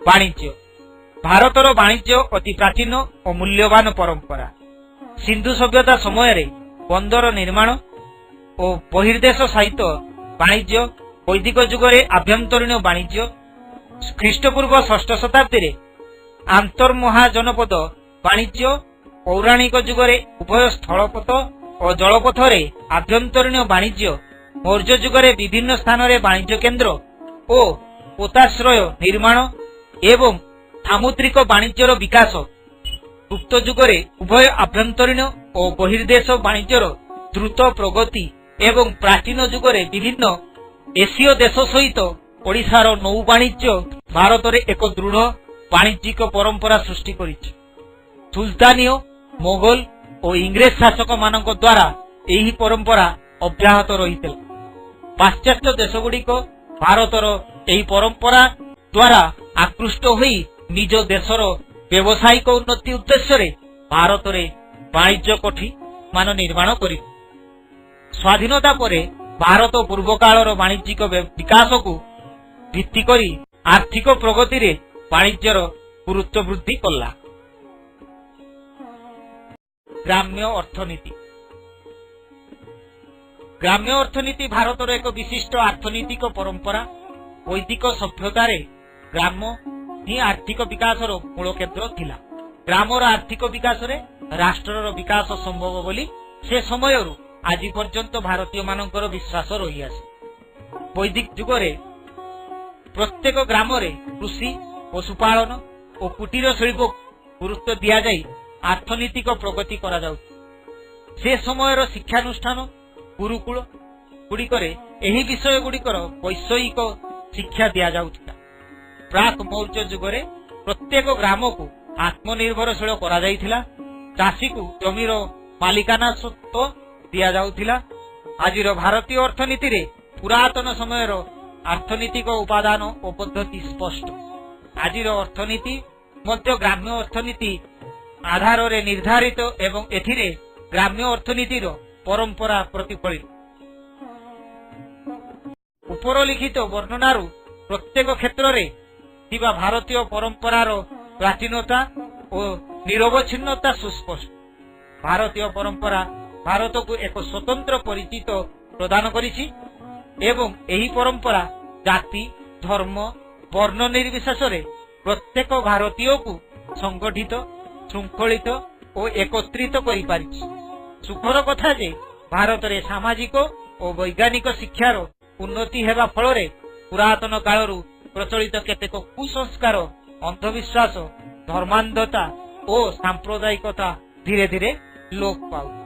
वाणिज्य भारतर वाणिज्य अति प्राचीन और मूल्यवान परंपरा। सिंधु सभ्यता समय बंदर निर्माण और बहिर्देश सहित वाणिज्य, वैदिक जुगरे आभ्यंतरीण वाणिज्य, ख्रीष्टपूर्व 6ठ शताब्दी आंतर्महाजनपद वाणिज्य, पौराणिक जुगरे उभय स्थलपथ और जलपथरे आभ्यंतरीण वाणिज्य, मौर्य जुगरे विभिन्न स्थान में वाणिज्य केन्द्र और पोताश्रय निर्माण एवं सामुद्रिक वाणिज्यर विकास, गुप्त जुगरे उभय आभ्यंतरीण और बहिर्देश वाणिज्यर द्रुत प्रगति एवं प्राचीन जुगरे विभिन्न एसीय देश सहित ओडिशार नौ वाणिज्य भारत में एक दृढ़ वाणिज्यिक परंपरा सृष्टि करिछि। सुल्तानीय, मोगल और इंग्रेज शासक मानक द्वारा यही परंपरा अब्याहत रहिथिला। पाश्चात्य देशगुड़िक भारतर यही परंपरा द्वारा आकृष्ट होई निज देशर व्यावसायिक उन्नति उद्देश्य भारत में वाणिज्य कोठी मान निर्माण करि। स्वाधीनता परे भारत पूर्व कालर वाणिज्यिक विकास को भित्ति करी आर्थिक प्रगति रे वाणिज्यर गुरुत्व वृद्धि कला। ग्राम्य अर्थनीति ग्राम्य अर्थनीति भारतर एक विशिष्ट अर्थनीतिक परंपरा। वैदिक सभ्यतार ग्राम ही आर्थिक विकासर मूल केन्द्र थिला। ग्रामर आर्थिक विकास रे राष्ट्रर विकास संभव बोली से समय आज पर्यंत भारतीय मानकर विश्वास रही आसे। वैदिक जुगरे प्रत्येक ग्राम रे कृषि, पशुपालन और कुटीर शिल्प गुरुत्व दिया जाई अर्थनीतिक प्रगति करा जाउछि। से समयर शिक्षानुष्ठान गुरुकुल गुड़िकरे एही विषय गुड़िकर वैषयिक शिक्षा दिया जाउथिला। प्राक मौर्य जुगरे प्रत्येक ग्राम को आत्मनिर्भरशील करा जाइथिला। चाषी को जमीर मालिकाना स्वत्व दिया जाउथिला। आजिर भारतीय अर्थनीति रे पुरातन समयर अर्थनीतिक उपादान और पद्धति स्पष्ट। आजिर अर्थनीति मध्य ग्राम्य अर्थनीति आधार रे निर्धारित एवं एथिरे ग्राम्य अर्थनीतिर परंपरा प्रतिफलित। उपरलिखित वर्णनारू प्रत्येक क्षेत्र रे थिबा भारतीय परंपरार प्राचीनता और निरवच्छिन्नता सुस्पष्ट। भारतीय परंपरा भारत को एक स्वतंत्र परिचित प्रदान करिछि एवं एही परंपरा जाति, धर्म, वर्ण निर्विशेष रे प्रत्येक भारतीय को संगठित, श्रृंखलित और एकत्रित करि पारिछि। सुखर कथा जे भारत रे सामाजिक और वैज्ञानिक शिक्षार उन्नति हेबा फल रे पुरातन कालरू प्रचलित केतेक कुसंस्कार, अंधविश्वास, धर्मांधता और सांप्रदायिकता धीरे धीरे लोप पाउ।